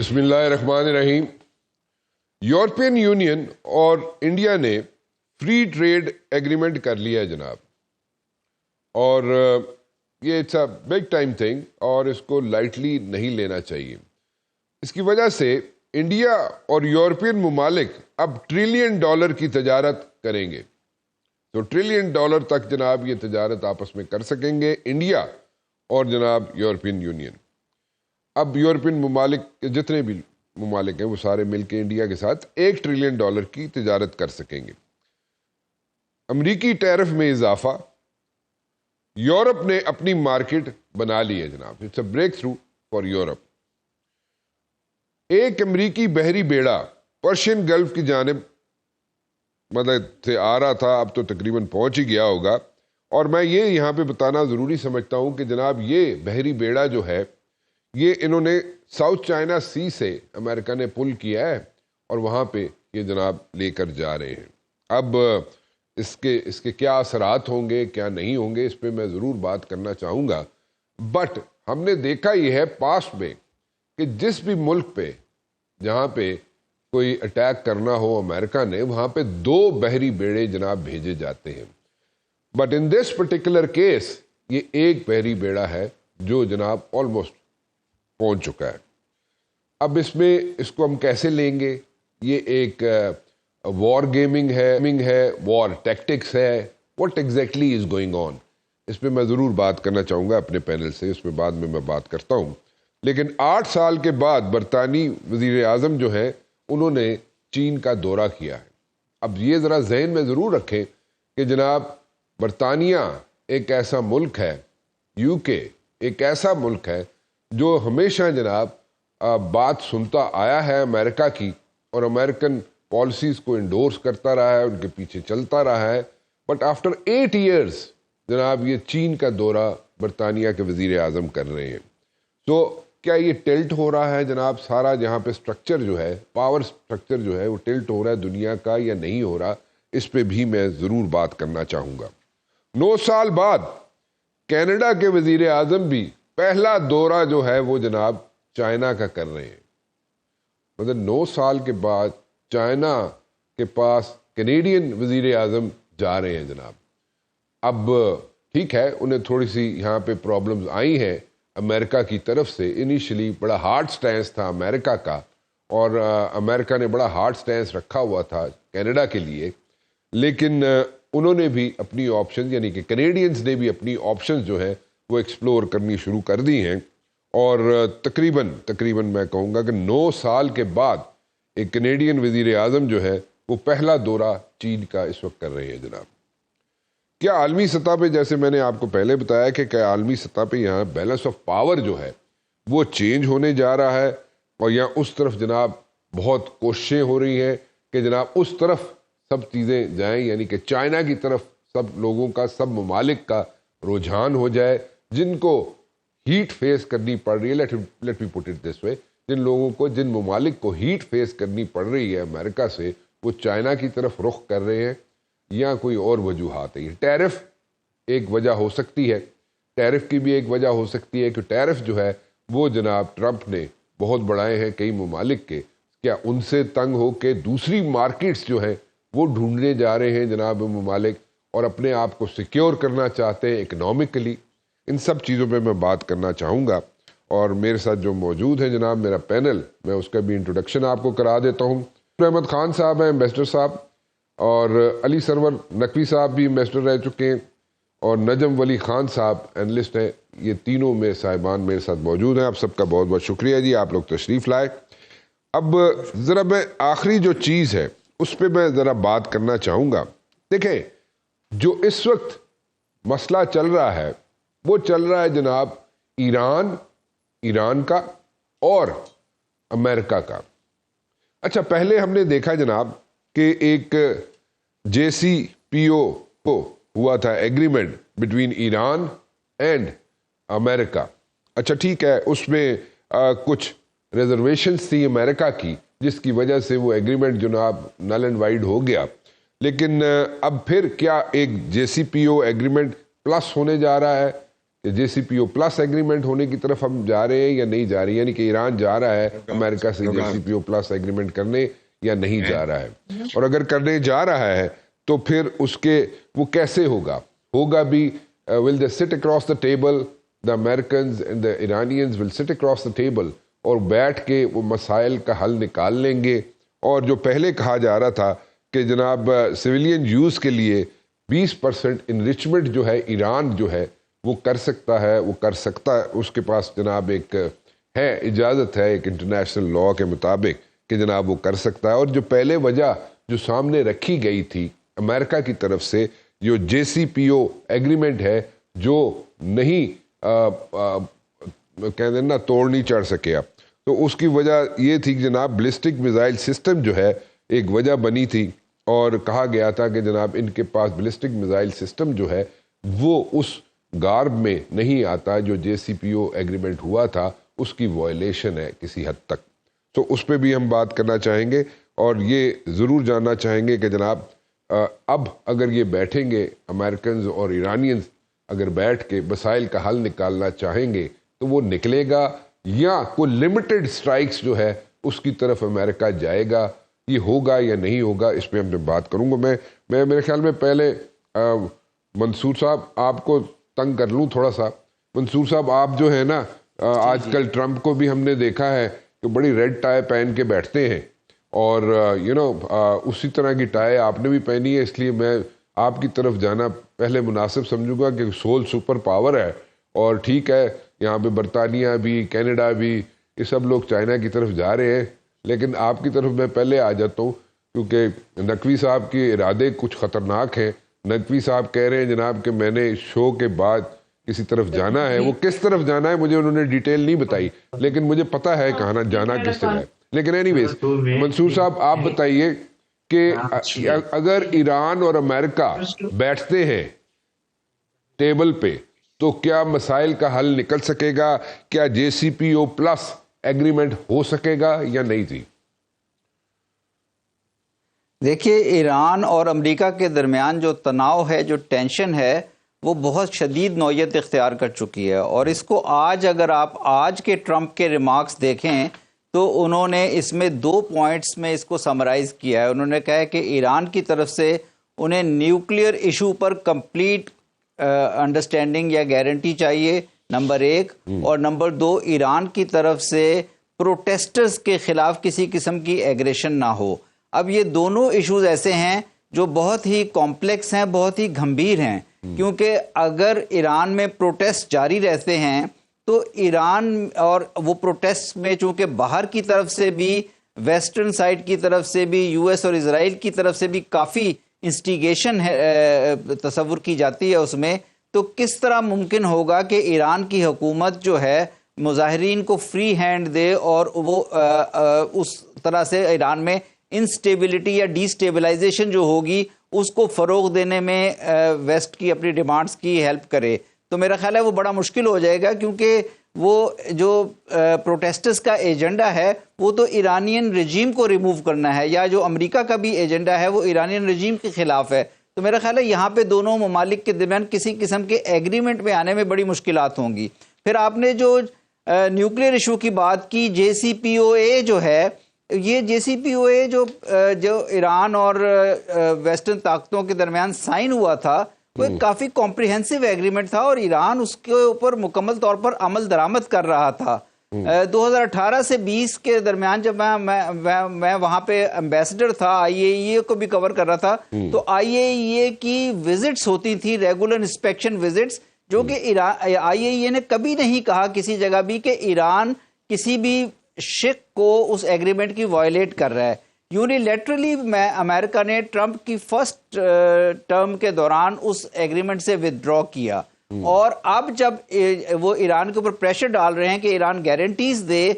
بسم اللہ الرحمن الرحیم۔ یورپین یونین اور انڈیا نے فری ٹریڈ ایگریمنٹ کر لیا ہے جناب، اور یہ it's a big time thing اور اس کو لائٹلی نہیں لینا چاہیے۔ اس کی وجہ سے انڈیا اور یورپین ممالک اب $1 ٹریلین کی تجارت کریں گے، تو $1 ٹریلین تک جناب یہ تجارت آپس میں کر سکیں گے انڈیا اور جناب یورپین یونین۔ اب یورپین ممالک کے جتنے بھی ممالک ہیں وہ سارے مل کے انڈیا کے ساتھ $1 ٹریلین کی تجارت کر سکیں گے۔ امریکی ٹیرف میں اضافہ، یورپ نے اپنی مارکیٹ بنا لی ہے جناب، it's a breakthrough for Europe. ایک امریکی بحری بیڑا پرشین گلف کی جانب مدد سے آ رہا تھا، اب تو تقریباً پہنچ ہی گیا ہوگا، اور میں یہ یہاں پہ بتانا ضروری سمجھتا ہوں کہ جناب یہ بحری بیڑا جو ہے یہ انہوں نے ساؤتھ چائنا سی سے امریکہ نے پل کیا ہے اور وہاں پہ یہ جناب لے کر جا رہے ہیں۔ اب اس کے کیا اثرات ہوں گے کیا نہیں ہوں گے اس پہ میں ضرور بات کرنا چاہوں گا، بٹ ہم نے دیکھا یہ ہے پاسٹ میں کہ جس بھی ملک پہ جہاں پہ کوئی اٹیک کرنا ہو امریکہ نے، وہاں پہ 2 بحری بیڑے جناب بھیجے جاتے ہیں، but in this particular case یہ ایک بحری بیڑا ہے جو جناب آلموسٹ پہنچ چکا ہے۔ اب اس کو ہم کیسے لیں گے؟ یہ ایک وار گیمنگ ہے، وار ٹیکٹکس ہے، what exactly is going on, اس پہ میں ضرور بات کرنا چاہوں گا اپنے پینل سے، اس پہ بعد میں بات کرتا ہوں۔ لیکن 8 سال کے بعد برطانوی وزیر اعظم جو ہیں انہوں نے چین کا دورہ کیا ہے۔ اب یہ ذرا ذہن میں ضرور رکھیں کہ جناب برطانیہ ایک ایسا ملک ہے، UK ایک ایسا ملک ہے جو ہمیشہ جناب بات سنتا آیا ہے امریکہ کی، اور امریکن پالیسیز کو انڈورس کرتا رہا ہے، ان کے پیچھے چلتا رہا ہے، بٹ آفٹر 8 ایئرز جناب یہ چین کا دورہ برطانیہ کے وزیر اعظم کر رہے ہیں۔ تو کیا یہ ٹلٹ ہو رہا ہے جناب سارا جہاں پہ سٹرکچر جو ہے، پاور سٹرکچر جو ہے وہ ٹلٹ ہو رہا ہے دنیا کا یا نہیں ہو رہا، اس پہ بھی میں ضرور بات کرنا چاہوں گا۔ 9 سال بعد کینیڈا کے وزیر اعظم بھی پہلا دورہ جو ہے وہ جناب چائنا کا کر رہے ہیں، مطلب 9 سال کے بعد چائنا کے پاس کینیڈین وزیر اعظم جا رہے ہیں جناب۔ اب ٹھیک ہے انہیں تھوڑی سی یہاں پہ پرابلمز آئی ہیں امریکہ کی طرف سے، انیشلی بڑا ہارڈ سٹینس تھا امریکہ کا، اور امریکہ نے بڑا ہارڈ سٹینس رکھا ہوا تھا کینیڈا کے لیے، لیکن انہوں نے بھی اپنی آپشن یعنی کہ کینیڈینز نے بھی اپنی آپشنز جو ہے وہ ایکسپلور کرنی شروع کر دی ہیں، اور تقریباً میں کہوں گا کہ 9 سال کے بعد ایک کینیڈین وزیر اعظم جو ہے وہ پہلا دورہ چین کا اس وقت کر رہے ہیں جناب۔ کیا عالمی سطح پہ، جیسے میں نے آپ کو پہلے بتایا کہ کیا عالمی سطح پہ یہاں بیلنس آف پاور جو ہے وہ چینج ہونے جا رہا ہے، اور یہاں اس طرف جناب بہت کوششیں ہو رہی ہیں کہ جناب اس طرف سب چیزیں جائیں، یعنی کہ چائنا کی طرف سب لوگوں کا، سب ممالک کا رجحان ہو جائے، جن کو ہیٹ فیس کرنی پڑ رہی ہے، let me put it this وے، جن ممالک کو ہیٹ فیس کرنی پڑ رہی ہے امریکہ سے، وہ چائنا کی طرف رخ کر رہے ہیں یا کوئی اور وجوہات ہیں۔ ٹیرف ایک وجہ ہو سکتی ہے، ٹیرف کی بھی ایک وجہ ہو سکتی ہے کہ ٹیرف جو ہے وہ جناب ٹرمپ نے بہت بڑھائے ہیں کئی ممالک کے، کیا ان سے تنگ ہو کے دوسری مارکیٹس جو ہیں وہ ڈھونڈنے جا رہے ہیں جناب ممالک، اور اپنے آپ کو سیکیور کرنا چاہتے ہیں اکنامکلی۔ ان سب چیزوں پہ میں بات کرنا چاہوں گا، اور میرے ساتھ جو موجود ہے جناب میرا پینل، میں اس کا بھی انٹروڈکشن آپ کو کرا دیتا ہوں۔ احمد خان صاحب ہیں ایمبیسڈر صاحب، اور علی سرور نقوی صاحب بھی ایمبیسڈر رہ چکے ہیں، اور نجم ولی خان صاحب اینالسٹ ہیں۔ یہ تینوں میں صاحبان میرے ساتھ موجود ہیں۔ آپ سب کا بہت بہت شکریہ جی، آپ لوگ تشریف لائے۔ اب ذرا میں آخری جو چیز ہے اس پہ میں ذرا بات کرنا چاہوں گا۔ دیکھیں جو اس وقت مسئلہ چل رہا ہے وہ چل رہا ہے جناب ایران کا اور امریکہ کا۔ اچھا پہلے ہم نے دیکھا جناب کہ ایک JCPOA کو ہوا تھا ایگریمنٹ بٹوین ایران اینڈ امریکہ۔ اچھا ٹھیک ہے، اس میں کچھ ریزرویشنز تھی امریکہ کی جس کی وجہ سے وہ ایگریمنٹ جناب نل اینڈ وائڈ ہو گیا، لیکن اب پھر کیا ایک JCPOA ایگریمنٹ پلس ہونے جا رہا ہے؟ کہ JCPO+ ایگریمنٹ ہونے کی طرف ہم جا رہے ہیں یا نہیں جا رہے ہیں، یعنی کہ ایران جا رہا ہے امریکہ سے JCPO+ ایگریمنٹ کرنے یا نہیں جا رہا ہے، اور اگر کرنے جا رہا ہے تو پھر اس کے وہ کیسے ہوگا بھی will they sit across the table, the Americans and the Iranians will sit across the table اور بیٹھ کے وہ مسائل کا حل نکال لیں گے. اور جو پہلے کہا جا رہا تھا کہ جناب سویلین یوز کے لیے 20% انریچمنٹ جو ہے ایران جو ہے وہ کر سکتا ہے، اس کے پاس جناب ایک ہے اجازت ہے ایک انٹرنیشنل لاء کے مطابق کہ جناب وہ کر سکتا ہے. اور جو پہلے وجہ جو سامنے رکھی گئی تھی امریکہ کی طرف سے، جو JCPO ایگریمنٹ ہے جو نہیں کہہ دینا توڑ نہیں چڑھ سکے اب، تو اس کی وجہ یہ تھی کہ جناب بلسٹک میزائل سسٹم جو ہے ایک وجہ بنی تھی، اور کہا گیا تھا کہ جناب ان کے پاس بلسٹک میزائل سسٹم جو ہے وہ اس گارب میں نہیں آتا جو JCPO ایگریمنٹ ہوا تھا، اس کی وائلیشن ہے کسی حد تک. تو اس پہ بھی ہم بات کرنا چاہیں گے، اور یہ ضرور جاننا چاہیں گے کہ جناب اب اگر یہ بیٹھیں گے امریکنز اور ایرانینز اگر بیٹھ کے مسائل کا حل نکالنا چاہیں گے تو وہ نکلے گا، یا کوئی لمیٹڈ سٹرائکس جو ہے اس کی طرف امریکہ جائے گا، یہ ہوگا یا نہیں ہوگا، اس پہ ہم نے بات کروں گا. میں میرے خیال میں پہلے منصور صاحب آپ کو تنگ کر لوں تھوڑا سا. منصور صاحب آپ جو ہے نا آج کل ٹرمپ کو بھی ہم نے دیکھا ہے کہ بڑی ریڈ ٹائی پہن کے بیٹھتے ہیں، اور اسی طرح کی ٹائی آپ نے بھی پہنی ہے، اس لیے میں آپ کی طرف جانا پہلے مناسب سمجھوں گا کہ سول سپر پاور ہے، اور ٹھیک ہے یہاں پہ برطانیہ بھی، کینیڈا بھی، یہ سب لوگ چائنا کی طرف جا رہے ہیں، لیکن آپ کی طرف میں پہلے آ جاتا ہوں کیونکہ نقوی صاحب کے ارادے کچھ خطرناک ہیں. نقوی صاحب کہہ رہے ہیں جناب کہ میں نے شو کے بعد کسی طرف جانا ہے، وہ کس طرف جانا ہے مجھے انہوں نے ڈیٹیل نہیں بتائی، لیکن مجھے پتا ہے کہاں جانا کس طرح ہے. لیکن اینی ویز منصور صاحب آپ بتائیے کہ اگر ایران اور امریکہ بیٹھتے ہیں ٹیبل پہ تو کیا مسائل کا حل نکل سکے گا؟ کیا JCPO+ ایگریمنٹ ہو سکے گا یا نہیں جی؟ دیکھیے، ایران اور امریکہ کے درمیان جو تناؤ ہے، جو ٹینشن ہے، وہ بہت شدید نوعیت اختیار کر چکی ہے. اور اس کو اگر آپ آج کے ٹرمپ کے ریمارکس دیکھیں تو انہوں نے اس میں 2 پوائنٹس میں اس کو سمرائز کیا ہے. انہوں نے کہا ہے کہ ایران کی طرف سے انہیں نیوکلیئر ایشو پر کمپلیٹ انڈرسٹینڈنگ یا گارنٹی چاہیے، نمبر 1، اور نمبر 2 ایران کی طرف سے پروٹیسٹرز کے خلاف کسی قسم کی ایگریشن نہ ہو. اب یہ دونوں ایشوز ایسے ہیں جو بہت ہی کمپلیکس ہیں، بہت ہی گھمبیر ہیں، کیونکہ اگر ایران میں پروٹیسٹ جاری رہتے ہیں تو ایران اور وہ پروٹیسٹ میں چونکہ باہر کی طرف سے بھی، ویسٹرن سائڈ کی طرف سے بھی، US اور اسرائیل کی طرف سے بھی کافی انسٹیگیشن تصور کی جاتی ہے اس میں، تو کس طرح ممکن ہوگا کہ ایران کی حکومت جو ہے مظاہرین کو فری ہینڈ دے اور وہ اس طرح سے ایران میں انسٹیبلٹی یا ڈی سٹیبلائزیشن جو ہوگی اس کو فروغ دینے میں ویسٹ کی اپنی ڈیمانڈز کی ہیلپ کرے. تو میرا خیال ہے وہ بڑا مشکل ہو جائے گا، کیونکہ وہ جو پروٹیسٹرز کا ایجنڈا ہے وہ تو ایرانین رجیم کو ریموو کرنا ہے، یا جو امریکہ کا بھی ایجنڈا ہے وہ ایرانین رجیم کے خلاف ہے. تو میرا خیال ہے یہاں پہ دونوں ممالک کے درمیان کسی قسم کے ایگریمنٹ میں آنے میں بڑی مشکلات ہوں گی. پھر آپ نے جو نیوکلیئر ایشو کی بات کی، JCPOA جو ہے، یہ JCPOA جو ایران اور ویسٹرن طاقتوں کے درمیان سائن ہوا تھا، وہ ایک کافی کمپریہنسو ایگریمنٹ تھا، اور ایران اس کے اوپر مکمل طور پر عمل درآمد کر رہا تھا. 2018 سے 20 کے درمیان جب میں وہاں پہ ایمبیسڈر تھا، IAEA کو بھی کور کر رہا تھا، تو IAEA کی وزٹس ہوتی تھی، ریگولر انسپیکشن وزٹس، جو کہ IAEA نے کبھی نہیں کہا کسی جگہ بھی کہ ایران کسی بھی شق کو اس ایگریمنٹ کی وائلیٹ کر رہا ہے. یونیلیٹرلی امریکہ نے ٹرمپ کی فرسٹ ٹرم کے دوران اس ایگریمنٹ سے ودرا کیا، اور اب جب وہ ایران کے اوپر پریشر ڈال رہے ہیں کہ ایران گارنٹیز دے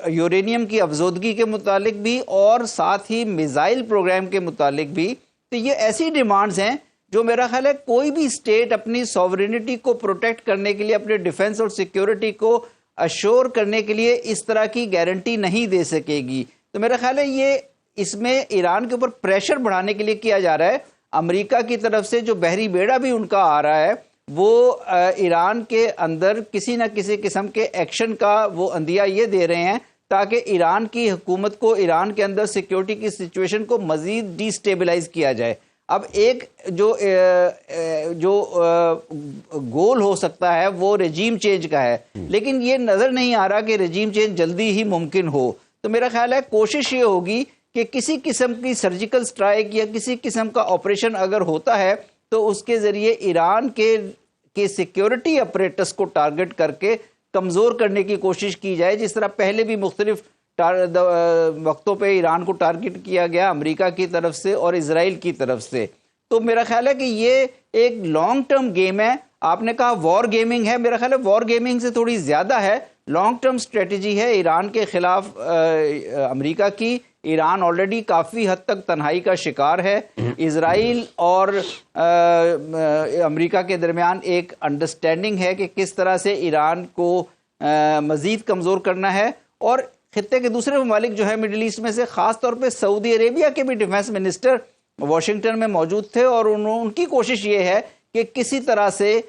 یورینیم کی افزودگی کے متعلق بھی اور ساتھ ہی میزائل پروگرام کے متعلق بھی، تو یہ ایسی ڈیمانڈز ہیں جو میرا خیال ہے کوئی بھی اسٹیٹ اپنی سوورینٹی کو پروٹیکٹ کرنے کے لیے، اپنے ڈیفنس اور سیکیورٹی کو اشور کرنے کے لیے اس طرح کی گارنٹی نہیں دے سکے گی. تو میرا خیال ہے یہ اس میں ایران کے اوپر پریشر بڑھانے کے لیے کیا جا رہا ہے. امریکہ کی طرف سے جو بحری بیڑا بھی ان کا آ رہا ہے وہ ایران کے اندر کسی نہ کسی قسم کے ایکشن کا وہ عندیہ یہ دے رہے ہیں تاکہ ایران کی حکومت کو، ایران کے اندر سیکیورٹی کی سچویشن کو مزید ڈی سٹیبلائز کیا جائے۔ اب ایک جو گول ہو سکتا ہے وہ رجیم چینج کا ہے، لیکن یہ نظر نہیں آ رہا کہ رجیم چینج جلدی ہی ممکن ہو۔ تو میرا خیال ہے کوشش یہ ہوگی کہ کسی قسم کی سرجیکل سٹرائک یا کسی قسم کا آپریشن اگر ہوتا ہے تو اس کے ذریعے ایران کے سیکیورٹی اپریٹس کو ٹارگٹ کر کے کمزور کرنے کی کوشش کی جائے، جس طرح پہلے بھی مختلف وقتوں پہ ایران کو ٹارگٹ کیا گیا امریکہ کی طرف سے اور اسرائیل کی طرف سے۔ تو میرا خیال ہے کہ یہ ایک لانگ ٹرم گیم ہے۔ آپ نے کہا وار گیمنگ ہے، میرا خیال ہے وار گیمنگ سے تھوڑی زیادہ ہے، لانگ ٹرم سٹریٹجی ہے ایران کے خلاف امریکہ کی۔ ایران آلریڈی کافی حد تک تنہائی کا شکار ہے۔ اسرائیل اور امریکہ کے درمیان ایک انڈرسٹینڈنگ ہے کہ کس طرح سے ایران کو مزید کمزور کرنا ہے، اور خطے کے دوسرے ممالک جو ہے مڈل ایسٹ میں سے، خاص طور پہ سعودی عربیہ کے بھی ڈیفنس منسٹر واشنگٹن میں موجود تھے، اور ان کی کوشش یہ ہے کہ کسی طرح سے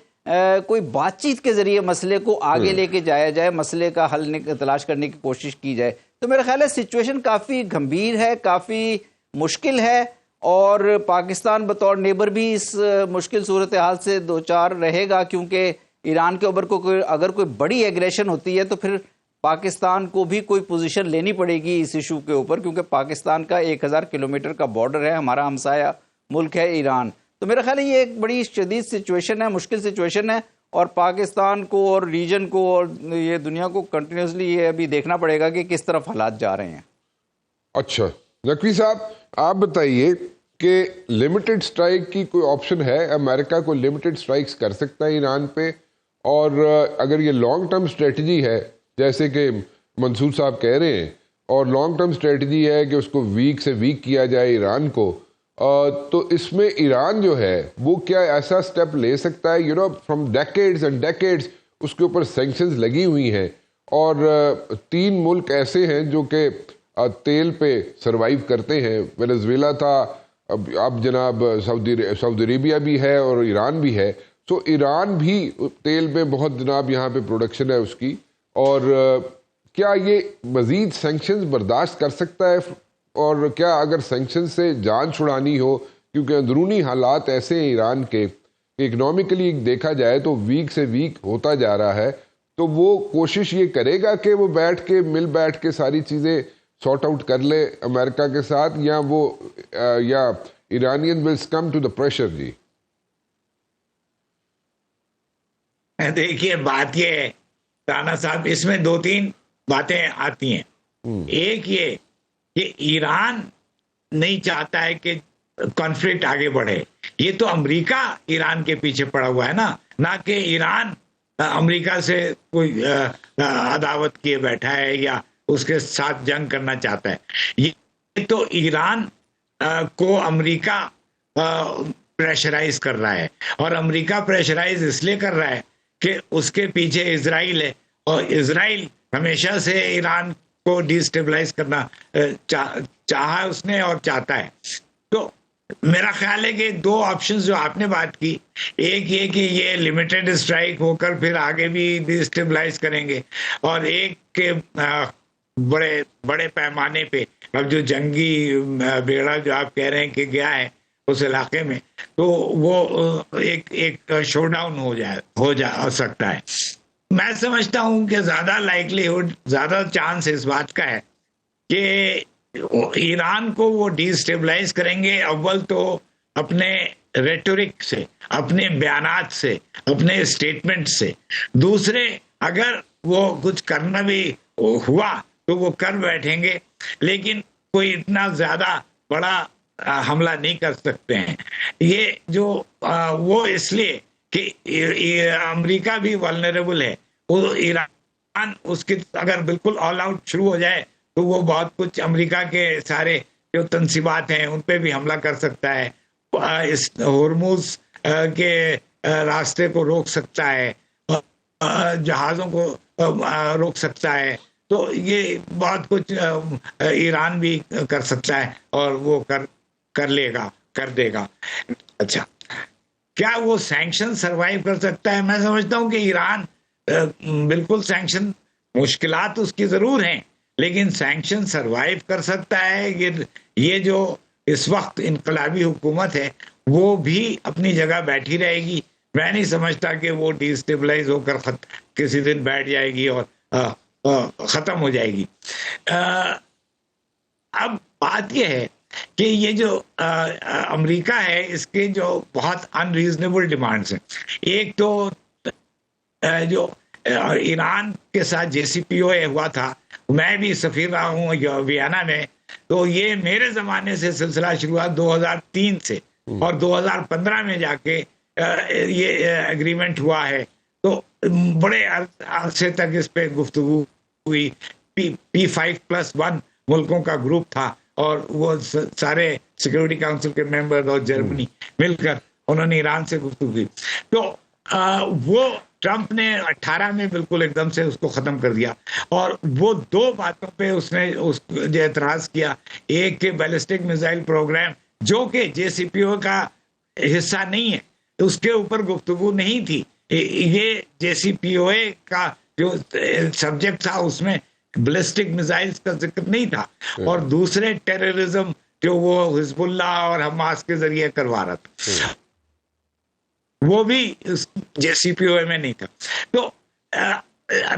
کوئی بات چیت کے ذریعے مسئلے کو آگے لے کے جایا جائے، مسئلے کا حل تلاش کرنے کی کوشش کی جائے۔ تو میرا خیال ہے سچویشن کافی گھمبیر ہے، کافی مشکل ہے، اور پاکستان بطور نیبر بھی اس مشکل صورتحال سے دوچار رہے گا، کیونکہ ایران کے اوپر اگر کوئی بڑی ایگریشن ہوتی ہے تو پھر پاکستان کو بھی کوئی پوزیشن لینی پڑے گی اس ایشو کے اوپر، کیونکہ پاکستان کا 1000 کلومیٹر کا بارڈر ہے، ہمارا ہمسایہ ملک ہے ایران۔ تو میرا خیال ہے یہ ایک بڑی شدید سچویشن ہے، مشکل سچویشن ہے، اور پاکستان کو اور ریجن کو اور یہ دنیا کو کنٹینیوسلی یہ ابھی دیکھنا پڑے گا کہ کس طرف حالات جا رہے ہیں۔ اچھا نقوی صاحب، آپ بتائیے کہ لمیٹڈ سٹرائک کی کوئی آپشن ہے؟ امریکہ کو لمیٹڈ سٹرائکس کر سکتا ہے ایران پہ؟ اور اگر یہ لانگ ٹرم اسٹریٹجی ہے جیسے کہ منصور صاحب کہہ رہے ہیں، اور لانگ ٹرم اسٹریٹجی ہے کہ اس کو ویک سے ویک کیا جائے ایران کو، تو اس میں ایران جو ہے وہ کیا ایسا سٹیپ لے سکتا ہے؟ فرام ڈیکیڈز اینڈ ڈیکیڈز اس کے اوپر سینکشنز لگی ہوئی ہیں، اور 3 ملک ایسے ہیں جو کہ تیل پہ سروائیو کرتے ہیں، وینزویلا تھا، اب جناب سعودی عربیہ بھی ہے اور ایران بھی ہے۔ تو ایران بھی تیل میں بہت جناب یہاں پہ پروڈکشن ہے اس کی، اور کیا یہ مزید سینکشنز برداشت کر سکتا ہے؟ اور کیا اگر سینکشن سے جان چھڑانی ہو، کیونکہ اندرونی حالات ایسے ہیں ایران کے کہ اکنامکلی دیکھا جائے تو ویک سے ویک ہوتا جا رہا ہے، تو وہ کوشش یہ کرے گا کہ وہ مل بیٹھ کے ساری چیزیں سارٹ آؤٹ کر لے امریکہ کے ساتھ، یا Iranian will succumb to the pressure? جی دیکھیے، بات یہ ہے رانا صاحب، اس میں 2-3 باتیں آتی ہیں۔ ایک یہ کہ ایران نہیں چاہتا ہے کہ کانفلکٹ آگے بڑھے، یہ تو امریکہ ایران کے پیچھے پڑا ہوا ہے نہ کہ ایران امریکہ سے کوئی عداوت کیے بیٹھا ہے یا اس کے ساتھ جنگ کرنا چاہتا ہے۔ یہ تو ایران کو امریکہ پریشرائز کر رہا ہے، اور امریکہ پریشرائز اس لیے کر رہا ہے کہ اس کے پیچھے اسرائیل ہے، اور اسرائیل ہمیشہ سے ایران کو ڈی سٹیبلائز کرنا چاہا اس نے اور چاہتا ہے۔ تو میرا خیال ہے کہ 2 آپشنز جو آپ نے بات کی، ایک یہ کہ یہ لمیٹڈ اسٹرائک ہو کر پھر آگے بھی ڈی سٹیبلائز کریں گے، اور ایک کہ بڑے پیمانے پہ اب جو جنگی بیڑا جو آپ کہہ رہے ہیں کہ گیا ہے اس علاقے میں، تو وہ ایک شو ڈاؤن ہو جا سکتا ہے۔ میں سمجھتا ہوں کہ زیادہ لائکلیہڈ، زیادہ چانس اس بات کا ہے کہ ایران کو وہ ڈی سٹیبلائز کریں گے، اول تو اپنے ریٹورک سے، اپنے بیانات سے، اپنے اسٹیٹمنٹ سے، دوسرے اگر وہ کچھ کرنا بھی ہوا تو وہ کر بیٹھیں گے، لیکن کوئی اتنا زیادہ بڑا حملہ نہیں کر سکتے ہیں۔ یہ جو وہ اس لیے کہ امریکہ بھی والنریبل ہے، وہ ایران اس کی اگر بالکل آل آؤٹ شروع ہو جائے تو وہ بہت کچھ امریکہ کے سارے جو تنصیبات ہیں ان پہ بھی حملہ کر سکتا ہے، اس ہرمز کے راستے کو روک سکتا ہے، جہازوں کو روک سکتا ہے، تو یہ بہت کچھ ایران بھی کر سکتا ہے، اور وہ کر لے گا، کر دے گا۔ اچھا، کیا وہ سینکشن سروائیو کر سکتا ہے؟ میں سمجھتا ہوں کہ ایران بالکل سینکشن، مشکلات اس کی ضرور ہیں لیکن سینکشن سروائیو کر سکتا ہے. یہ جو اس وقت انقلابی حکومت ہے وہ بھی اپنی جگہ بیٹھی رہے گی. میں نہیں سمجھتا کہ وہ ڈی اسٹیبلائز ہو کر کسی دن بیٹھ جائے گی اور ختم ہو جائے گی. اب بات یہ ہے کہ یہ جو امریکہ ہے اس کے جو بہت ان ریزنیبل ڈیمانڈس ہیں. ایک تو جو ایران کے ساتھ JCPOA ہوا تھا، میں بھی سفیر رہا ہوں ویانا میں، تو یہ میرے زمانے سے سلسلہ شروع ہوا 2003 سے، اور 2015 میں جا کے یہ اگریمنٹ ہوا ہے. تو بڑے عرصے تک اس پہ گفتگو ہوئی. P5+1 ملکوں کا گروپ تھا اور وہ سارے سیکورٹی کاؤنسل کے ممبر اور جرمنی مل کر انہوں نے ایران سے گفتگو کی. تو وہ ٹرمپ نے 18 میں بالکل ایک دم سے اس کو ختم کر دیا، اور وہ دو باتوں پہ اس نے جو اعتراض کیا. ایک کہ بیلسٹک میزائل پروگرام جو کہ JCPOA کا حصہ نہیں ہے، اس کے اوپر گفتگو نہیں تھی. یہ JCPOA کا جو سبجیکٹ تھا اس میں بیلسٹک میزائلز کا ذکر نہیں تھا، اور دوسرے ٹیررزم جو وہ حزب اللہ اور حماس کے ذریعے کروا رہا تھا وہ بھی JCPOA میں نہیں تھا. تو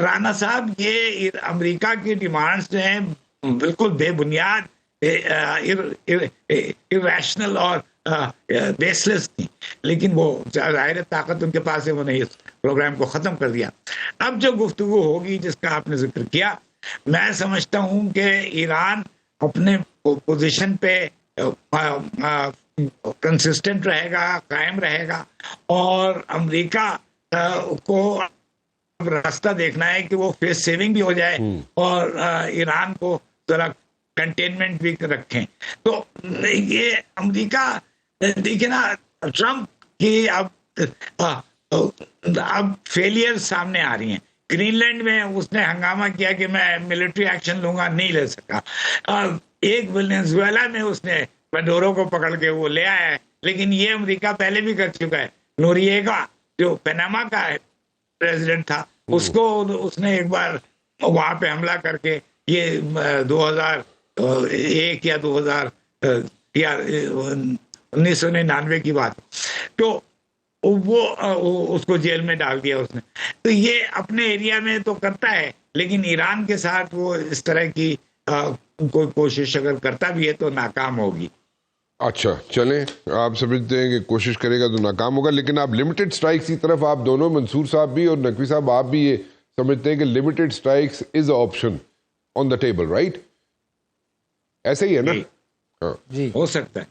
رانا صاحب یہ امریکہ کی ڈیمانڈز جو ہیں بالکل بے بنیاد، irrational اور بیس لیس تھی، لیکن وہ ظاہر طاقت ان کے پاس ہے، انہوں نے اس پروگرام کو ختم کر دیا. اب جو گفتگو ہوگی جس کا آپ نے ذکر کیا، میں سمجھتا ہوں کہ ایران اپنے پوزیشن پہ کنسسٹنٹ رہے گا، قائم رہے گا، اور امریکہ کو راستہ دیکھنا ہے کہ وہ فیس سیونگ بھی ہو جائے اور ایران کو ذرا کنٹینمنٹ بھی رکھیں. تو یہ امریکہ دیکھیں نا، ٹرمپ کی اب فیلئر سامنے آ رہی ہیں. گرین لینڈ میں اس نے ہنگامہ کیا کہ میں ملٹری ایکشن لوں گا، نہیں لے سکا. ایک وینزویلا میں اس نے میڈورو کو پکڑ کے وہ لے آیا ہے، لیکن یہ امریکہ پہلے بھی کر چکا ہے. نوریگا جو پیناما کا پریزیڈنٹ تھا، اس کو اس نے ایک بار وہاں پہ حملہ کر کے، یہ 2001 یا 1999 کی بات، تو وہ اس کو جیل میں ڈال دیا اس نے. تو یہ اپنے ایریا میں تو کرتا ہے، لیکن ایران کے ساتھ وہ اس طرح کی کوئی کوشش اگر کرتا بھی ہے تو ناکام ہوگی. اچھا چلیں، آپ سمجھتے ہیں کہ کوشش کرے گا تو ناکام ہوگا، لیکن آپ لمیٹڈ سٹرائکس کی طرف، آپ دونوں منصور صاحب بھی اور نقوی صاحب آپ بھی یہ سمجھتے ہیں کہ limited strikes is option on the table, right? ایسا ہی ہے نا؟ ہاں جی، ہو سکتا ہے.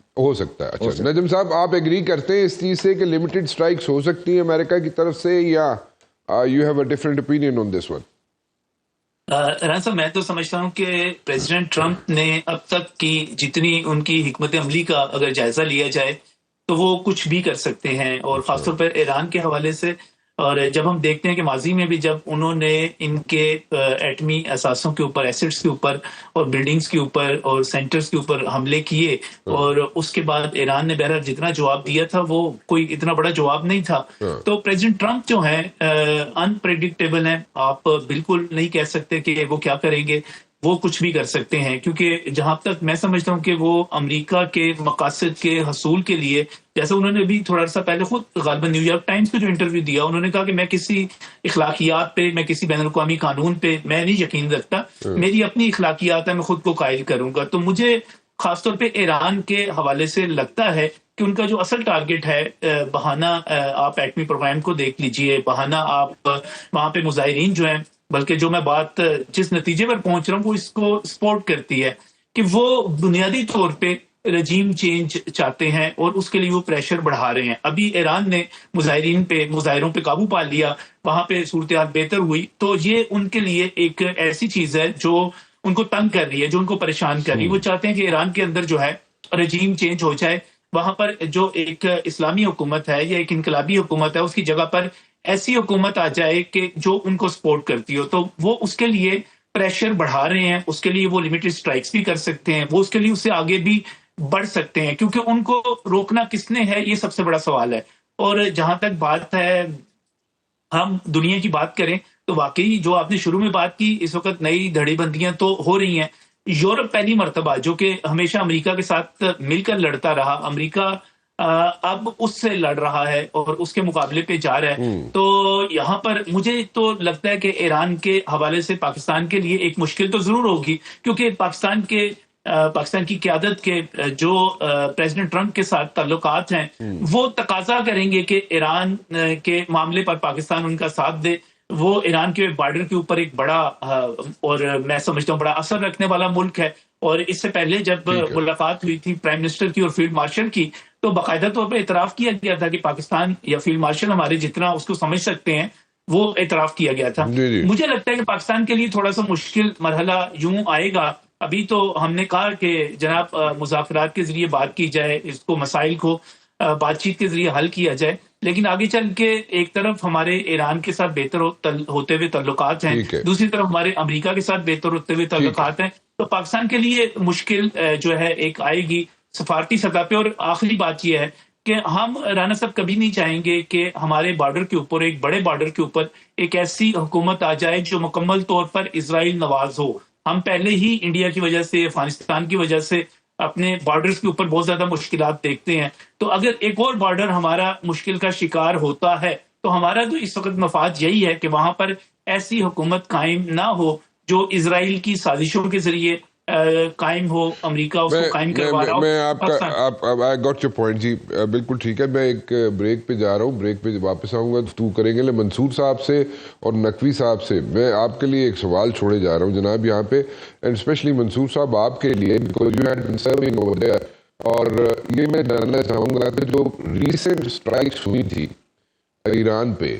اچھا نجم صاحب، آپ ایگری کرتے ہیں اس چیز سے کہ لمیٹڈ سٹرائکس ہو سکتی ہیں امریکہ کی طرف سے، یا you have a different opinion on this one? Rana صاحب، میں تو سمجھتا ہوں کہ پریزیڈنٹ ٹرمپ نے اب تک کی جتنی ان کی حکمت عملی کا اگر جائزہ لیا جائے تو وہ کچھ بھی کر سکتے ہیں، اور خاص طور پر ایران کے حوالے سے. اور جب ہم دیکھتے ہیں کہ ماضی میں بھی جب انہوں نے ان کے ایٹمی اثاثوں کے اوپر، ایسٹس کے اوپر اور بلڈنگز کے اوپر اور سینٹرز کے اوپر حملے کیے، اور اس کے بعد ایران نے بہرحال جتنا جواب دیا تھا وہ کوئی اتنا بڑا جواب نہیں تھا. تو پریزیڈنٹ ٹرمپ جو ہیں انپریڈکٹیبل ہیں، آپ بالکل نہیں کہہ سکتے کہ وہ کیا کریں گے. وہ کچھ بھی کر سکتے ہیں، کیونکہ جہاں تک میں سمجھتا ہوں کہ وہ امریکہ کے مقاصد کے حصول کے لیے، جیسے انہوں نے بھی تھوڑا سا پہلے خود غالباً نیو یارک ٹائمز کو جو انٹرویو دیا، انہوں نے کہا کہ میں کسی اخلاقیات پہ، میں کسی بین الاقوامی قانون پہ میں نہیں یقین رکھتا، میری اپنی اخلاقیات ہے، میں خود کو قائل کروں گا. تو مجھے خاص طور پہ ایران کے حوالے سے لگتا ہے کہ ان کا جو اصل ٹارگٹ ہے، بہانہ آپ ایٹمی پروگرام کو دیکھ لیجئے، بہانہ آپ وہاں پہ مظاہرین جو ہیں، بلکہ جو میں بات جس نتیجے پر پہنچ رہا ہوں وہ اس کو سپورٹ کرتی ہے کہ وہ بنیادی طور پہ رجیم چینج چاہتے ہیں، اور اس کے لیے وہ پریشر بڑھا رہے ہیں. ابھی ایران نے مظاہروں پہ قابو پا لیا، وہاں پہ صورتحال بہتر ہوئی، تو یہ ان کے لیے ایک ایسی چیز ہے جو ان کو تنگ کر رہی ہے، جو ان کو پریشان کر رہی ہے. وہ چاہتے ہیں کہ ایران کے اندر جو ہے رجیم چینج ہو جائے، وہاں پر جو ایک اسلامی حکومت ہے یا ایک انقلابی حکومت ہے، اس کی جگہ پر ایسی حکومت آ جائے کہ جو ان کو سپورٹ کرتی ہو. تو وہ اس کے لیے پریشر بڑھا رہے ہیں، اس کے لیے وہ لمیٹڈ سٹرائکس بھی کر سکتے ہیں، وہ اس کے لیے اس سے آگے بھی بڑھ سکتے ہیں، کیونکہ ان کو روکنا کس نے ہے، یہ سب سے بڑا سوال ہے. اور جہاں تک بات ہے ہم دنیا کی بات کریں تو واقعی جو آپ نے شروع میں بات کی، اس وقت نئی دھڑی بندیاں تو ہو رہی ہیں. یورپ پہلی مرتبہ جو کہ ہمیشہ امریکہ کے ساتھ مل کر لڑتا رہا، امریکہ اب اس سے لڑ رہا ہے اور اس کے مقابلے پہ جا رہا ہے. تو یہاں پر مجھے تو لگتا ہے کہ ایران کے حوالے سے پاکستان کے لیے ایک مشکل تو ضرور ہوگی، کیونکہ پاکستان کی قیادت کے جو پریزیڈنٹ ٹرمپ کے ساتھ تعلقات ہیں وہ تقاضا کریں گے کہ ایران کے معاملے پر پاکستان ان کا ساتھ دے. وہ ایران کے بارڈر کے اوپر ایک بڑا اور میں سمجھتا ہوں بڑا اثر رکھنے والا ملک ہے. اور اس سے پہلے جب ملاقات ہوئی تھی پرائم منسٹر کی اور فیلڈ مارشل کی، تو باقاعدہ طور پہ اعتراف کیا گیا تھا کہ پاکستان یا فیلڈ مارشل ہمارے جتنا اس کو سمجھ سکتے ہیں وہ اعتراف کیا گیا تھا. مجھے لگتا ہے کہ پاکستان کے لیے تھوڑا سا مشکل مرحلہ یوں آئے گا. ابھی تو ہم نے کہا کہ جناب مذاکرات کے ذریعے بات کی جائے، اس کو مسائل کو بات چیت کے ذریعے حل کیا جائے، لیکن آگے چل کے ایک طرف ہمارے ایران کے ساتھ بہتر ہوتے ہوئے تعلقات ہیں، دوسری طرف ہمارے امریکہ کے ساتھ بہتر ہوتے ہوئے تعلقات ہیں. تو پاکستان کے لیے مشکل جو ہے ایک آئے گی سفارتی سطح پہ. اور آخری بات یہ ہے کہ ہم رانا صاحب کبھی نہیں چاہیں گے کہ ہمارے بارڈر کے اوپر، ایک بڑے بارڈر کے اوپر ایک ایسی حکومت آ جائے جو مکمل طور پر اسرائیل نواز ہو. ہم پہلے ہی انڈیا کی وجہ سے، افغانستان کی وجہ سے اپنے بارڈرز کے اوپر بہت زیادہ مشکلات دیکھتے ہیں. تو اگر ایک اور بارڈر ہمارا مشکل کا شکار ہوتا ہے تو ہمارا تو اس وقت مفاد یہی ہے کہ وہاں پر ایسی حکومت قائم نہ ہو جو اسرائیل کی سازشوں کے ذریعے قائم ہو، امریکہ اس کو قائم کروا رہا ہو. میں آپ گاٹ یور پوائنٹ جی، بالکل ٹھیک ہے. میں ایک بریک پہ جا رہا ہوں، بریک پہ واپس آؤں گا تو کریں گے. منصور صاحب سے اور نقوی صاحب سے میں آپ کے لیے ایک سوال چھوڑے جا رہا ہوں جناب یہاں پہ، اینڈ اسپیشلی منصور صاحب آپ کے لیے، because you had been serving over there. اور یہ میں جاننا چاہوں گا کہ جو ریسنٹ اسٹرائکس ہوئی تھی ایران پہ،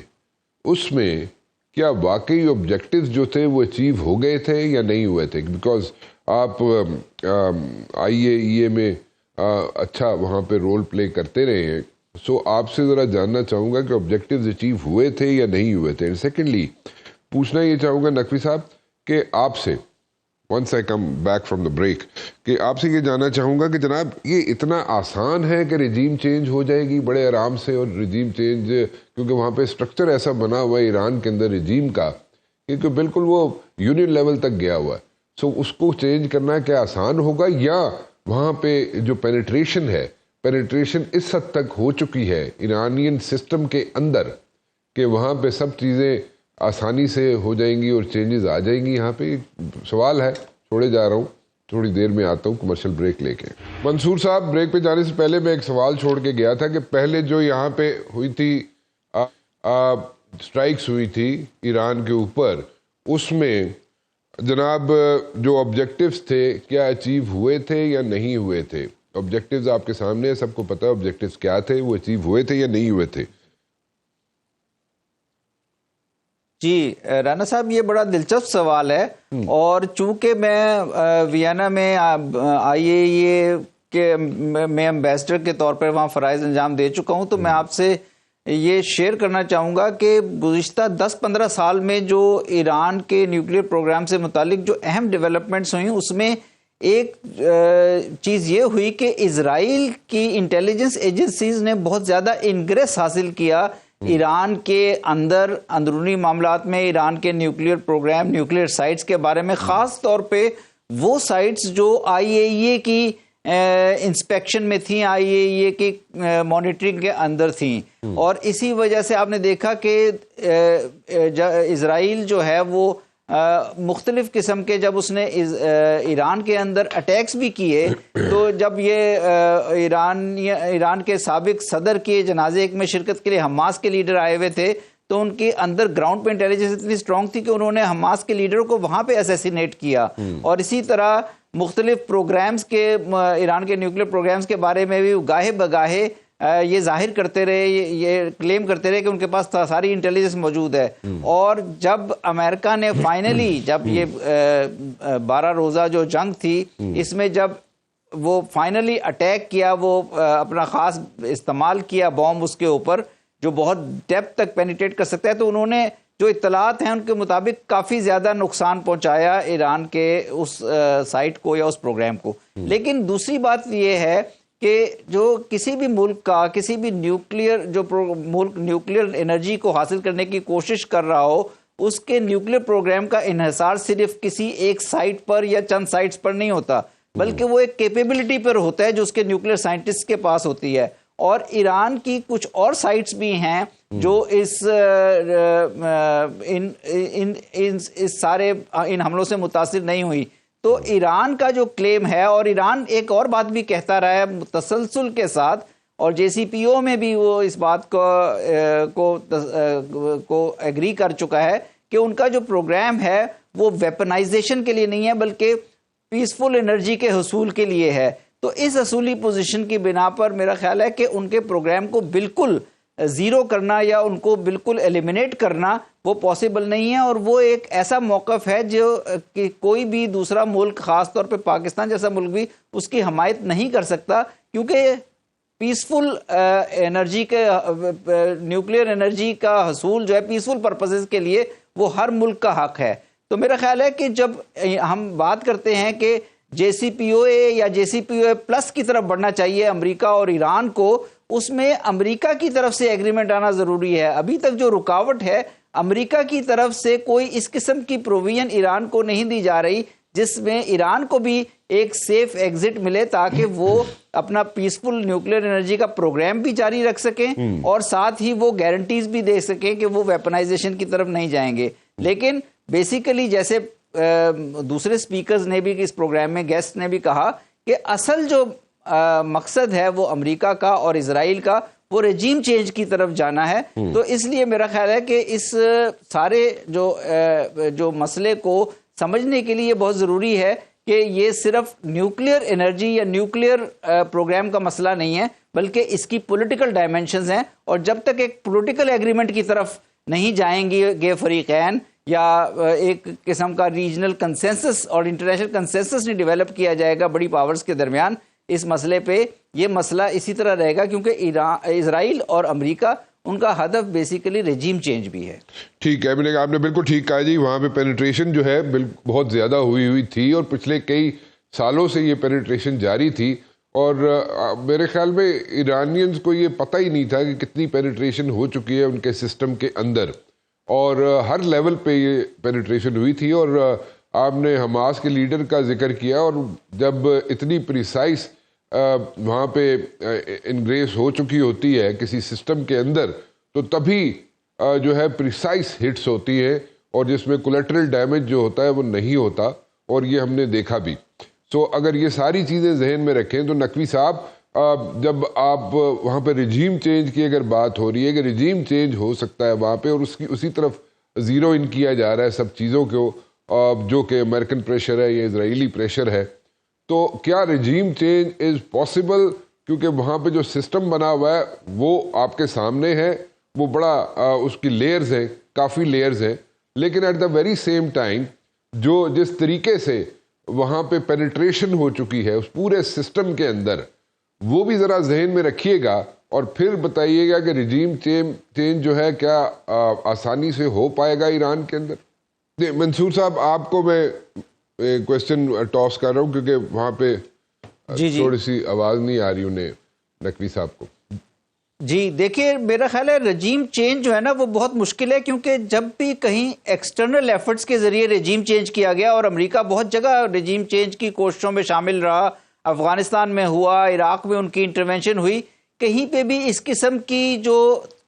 اس میں کیا واقعی آبجیکٹیوز جو تھے وہ اچیو ہو گئے تھے یا نہیں ہوئے تھے؟ بیکاز آپ IAEA میں اچھا وہاں پہ رول پلے کرتے رہے ہیں، سو آپ سے ذرا جاننا چاہوں گا کہ آبجیکٹیوز اچیو ہوئے تھے یا نہیں ہوئے تھے. سیکنڈلی پوچھنا یہ چاہوں گا نقوی صاحب کہ آپ سے once I come back from the break کہ آپ سے یہ جاننا چاہوں گا کہ جناب یہ اتنا آسان ہے کہ رجیم چینج ہو جائے گی بڑے آرام سے؟ اور رجیم چینج کیونکہ وہاں پہ اسٹرکچر ایسا بنا ہوا ہے ایران کے اندر رجیم کا، کیونکہ بالکل وہ یونین لیول تک گیا ہوا ہے. سو اس کو چینج کرنا کیا آسان ہوگا، یا وہاں پہ جو پینیٹریشن اس حد تک ہو چکی ہے ایرانین سسٹم کے اندر کہ وہاں پہ سب چیزیں آسانی سے ہو جائیں گی اور چینجز آ جائیں گی؟ یہاں پہ سوال ہے، چھوڑے جا رہا ہوں، تھوڑی دیر میں آتا ہوں کمرشل بریک لے کے. منصور صاحب، بریک پہ جانے سے پہلے میں ایک سوال چھوڑ کے گیا تھا کہ پہلے جو یہاں پہ ہوئی تھی اسٹرائکس ہوئی تھی ایران کے اوپر، اس میں جناب جو آبجیکٹیوز تھے کیا اچیو ہوئے تھے یا نہیں ہوئے تھے؟ آبجیکٹیوز آپ کے سامنے ہے، سب کو پتا ہے آبجیکٹیوز کیا تھے، وہ اچیو ہوئے تھے یا نہیں ہوئے تھے؟ جی رانا صاحب، یہ بڑا دلچسپ سوال ہے، اور چونکہ میں وینا میں IAEA کے میں ایمبیسڈر کے طور پر وہاں فرائض انجام دے چکا ہوں، تو میں آپ سے یہ شیئر کرنا چاہوں گا کہ گزشتہ 10-15 سال میں جو ایران کے نیوکلیر پروگرام سے متعلق جو اہم ڈیولپمنٹس ہوئیں، اس میں ایک چیز یہ ہوئی کہ اسرائیل کی انٹیلیجنس ایجنسیز نے بہت زیادہ انگریس حاصل کیا ایران کے اندر اندرونی معاملات میں، ایران کے نیوکلیر پروگرام، نیوکلیر سائٹس کے بارے میں، خاص طور پہ وہ سائٹس جو IAEA کی انسپیکشن میں تھیں، IAEA کی مانیٹرنگ کے اندر تھیں. اور اسی وجہ سے آپ نے دیکھا کہ اسرائیل جو ہے وہ مختلف قسم کے، جب اس نے ایران کے اندر اٹیکس بھی کیے، تو جب یہ ایران کے سابق صدر کے جنازے میں شرکت کے لیے حماس کے لیڈر آئے ہوئے تھے، تو ان کے اندر گراؤنڈ پہ انٹیلیجنس اتنی اسٹرانگ تھی کہ انہوں نے حماس کے لیڈر کو وہاں پہ اسیسینیٹ کیا. اور اسی طرح مختلف پروگرامز کے، ایران کے نیوکلیر پروگرامز کے بارے میں بھی گاہے بگاہے یہ ظاہر کرتے رہے، یہ کلیم کرتے رہے کہ ان کے پاس ساری انٹیلیجنس موجود ہے. اور جب امریکہ نے فائنلی، جب یہ 12 روزہ جو جنگ تھی، اس میں جب وہ فائنلی اٹیک کیا، وہ اپنا خاص استعمال کیا بوم اس کے اوپر جو بہت ڈیپتھ تک پینیٹریٹ کر سکتا ہے، تو انہوں نے جو اطلاعات ہیں ان کے مطابق کافی زیادہ نقصان پہنچایا ایران کے اس سائٹ کو یا اس پروگرام کو. لیکن دوسری بات یہ ہے کہ جو کسی بھی ملک کا کسی بھی نیوکلیئر جو ملک نیوکلیئر انرجی کو حاصل کرنے کی کوشش کر رہا ہو، اس کے نیوکلیئر پروگرام کا انحصار صرف کسی ایک سائٹ پر یا چند سائٹس پر نہیں ہوتا، بلکہ وہ ایک کیپیبلٹی پر ہوتا ہے جو اس کے نیوکلیئر سائنٹسٹ کے پاس ہوتی ہے. اور ایران کی کچھ اور سائٹس بھی ہیں جو اس سارے ان حملوں سے متاثر نہیں ہوئی. تو ایران کا جو کلیم ہے، اور ایران ایک اور بات بھی کہتا رہا ہے تسلسل کے ساتھ، اور جے سی پی او میں بھی وہ اس بات کو ایگری کر چکا ہے کہ ان کا جو پروگرام ہے وہ ویپنائزیشن کے لیے نہیں ہے بلکہ پیسفل انرجی کے حصول کے لیے ہے. تو اس اصولی پوزیشن کی بنا پر میرا خیال ہے کہ ان کے پروگرام کو بالکل زیرو کرنا یا ان کو بالکل ایلیمنیٹ کرنا وہ پاسبل نہیں ہے. اور وہ ایک ایسا موقف ہے جو کہ کوئی بھی دوسرا ملک، خاص طور پہ پاکستان جیسا ملک بھی اس کی حمایت نہیں کر سکتا، کیونکہ پیسفل انرجی کے نیوکلیئر انرجی کا حصول جو ہے پیسفل پرپسز کے لیے وہ ہر ملک کا حق ہے. تو میرا خیال ہے کہ جب ہم بات کرتے ہیں کہ جے سی پی او اے یا جے سی پی او اے پلس کی طرف بڑھنا چاہیے امریکہ اور ایران کو، اس میں امریکہ کی طرف سے ایگریمنٹ آنا ضروری ہے. ابھی تک جو رکاوٹ ہے امریکہ کی طرف سے کوئی اس قسم کی پروویژن ایران کو نہیں دی جا رہی جس میں ایران کو بھی ایک سیف ایگزٹ ملے تاکہ وہ اپنا پیسفل نیوکلیئر انرجی کا پروگرام بھی جاری رکھ سکیں اور ساتھ ہی وہ گارنٹیز بھی دے سکیں کہ وہ ویپنائزیشن کی طرف نہیں جائیں گے. لیکن بیسیکلی جیسے دوسرے سپیکرز نے بھی اس پروگرام میں گیسٹ نے بھی کہا کہ اصل جو مقصد ہے وہ امریکہ کا اور اسرائیل کا وہ رجیم چینج کی طرف جانا ہے. تو اس لیے میرا خیال ہے کہ اس سارے جو مسئلے کو سمجھنے کے لیے بہت ضروری ہے کہ یہ صرف نیوکلیئر انرجی یا نیوکلیئر پروگرام کا مسئلہ نہیں ہے بلکہ اس کی پولیٹیکل ڈائمنشنز ہیں. اور جب تک ایک پولیٹیکل ایگریمنٹ کی طرف نہیں جائیں گے فریقین یا ایک قسم کا ریجنل کنسنسس اور انٹرنیشنل کنسنسس نہیں ڈیولپ کیا جائے گا بڑی پاورز کے درمیان اس مسئلے پہ، یہ مسئلہ اسی طرح رہے گا کیونکہ اسرائیل اور امریکہ ان کا ہدف بیسیکلی رجیم چینج بھی ہے. ٹھیک ہے، آپ نے بالکل ٹھیک کہا جی. وہاں پہ پینیٹریشن جو ہے بہت زیادہ ہوئی تھی اور پچھلے کئی سالوں سے یہ پینیٹریشن جاری تھی، اور میرے خیال میں ایرانینز کو یہ پتہ ہی نہیں تھا کہ کتنی پینیٹریشن ہو چکی ہے ان کے سسٹم کے اندر، اور ہر لیول پہ یہ پینیٹریشن ہوئی تھی. اور آپ نے حماس کے لیڈر کا ذکر کیا، اور جب اتنی پریسائز وہاں پہ انگریز ہو چکی ہوتی ہے کسی سسٹم کے اندر تو تبھی جو ہے پریسائز ہٹس ہوتی ہیں، اور جس میں کولیٹرل ڈیمیج جو ہوتا ہے وہ نہیں ہوتا، اور یہ ہم نے دیکھا بھی. سو اگر یہ ساری چیزیں ذہن میں رکھیں تو نقوی صاحب جب آپ وہاں پہ رجیم چینج کی اگر بات ہو رہی ہے کہ رجیم چینج ہو سکتا ہے وہاں پہ، اور اسی طرف زیرو ان کیا جا رہا ہے سب چیزوں کو جو کہ امریکن پریشر ہے یا اسرائیلی پریشر ہے، تو کیا رجیم چینج از پاسبل؟ کیونکہ وہاں پہ جو سسٹم بنا ہوا ہے وہ آپ کے سامنے ہے، وہ بڑا اس کی لیئرز ہیں، کافی لیئرز ہیں، لیکن at the very same time جس طریقے سے وہاں پہ پینیٹریشن ہو چکی ہے اس پورے سسٹم کے اندر، وہ بھی ذرا ذہن میں رکھیے گا، اور پھر بتائیے گا کہ رجیم چینج جو ہے کیا آسانی سے ہو پائے گا ایران کے اندر. منصور صاحب آپ کو میں کوشچن ٹاس کر رہا ہوں کیونکہ وہاں پہ تھوڑی سی آواز نہیں آ رہی انہیں نقوی صاحب کو. جی دیکھیے، میرا خیال ہے رجیم چینج جو ہے نا وہ بہت مشکل ہے، کیونکہ جب بھی کہیں ایکسٹرنل ایفرٹس کے ذریعے رجیم چینج کیا گیا، اور امریکہ بہت جگہ رجیم چینج کی کوششوں میں شامل رہا، افغانستان میں ہوا، عراق میں ان کی انٹرونشن ہوئی، کہیں پہ بھی اس قسم کی جو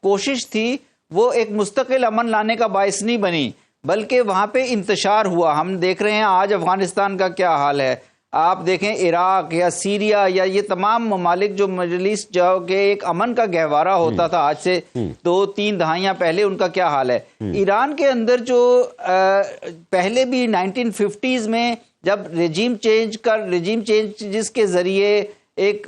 کوشش تھی وہ ایک مستقل امن لانے کا باعث نہیں بنی، بلکہ وہاں پہ انتشار ہوا. ہم دیکھ رہے ہیں آج افغانستان کا کیا حال ہے، آپ دیکھیں عراق یا سیریا یا یہ تمام ممالک جو مڈل ایسٹ جاؤ کہ ایک امن کا گہوارہ ہوتا تھا آج سے 2-3 دہائیاں پہلے، ان کا کیا حال ہے. ایران کے اندر جو پہلے بھی 1950s میں جب رجیم چینج جس کے ذریعے ایک